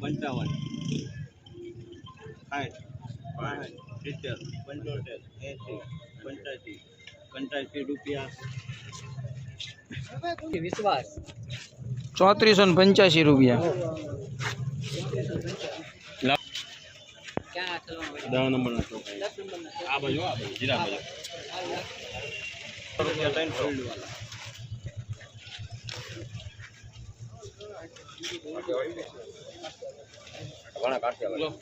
55 60 70 75 85 રૂપિયા વિશ્વાસ 3485 રૂપિયા. 10 નંબરના ચોક આ બાજુ જીરા બાજુ રૂપિયા 300 ઘણા કાઢ્યા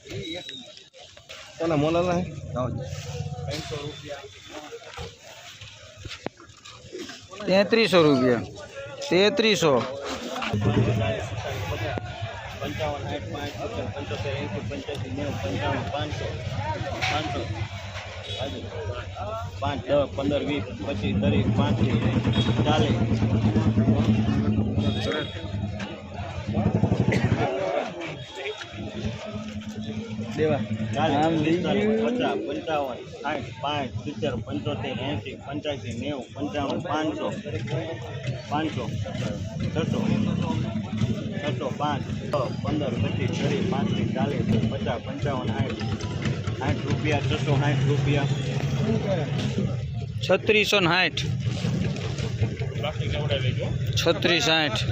કોના મોલાલા 300 રૂપિયા 3300 રૂપિયા. 3300. 5 10 15 20 25 30 દેવા આમ લઈ ગયું. 50 55 60 65 75 80 85 90 55 રૂપિયા 3660. 3660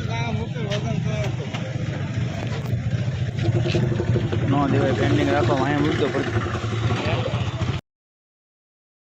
નો દેવાય પેન્ડિંગ રાખો અહીંયા મૂકી દો પડતું.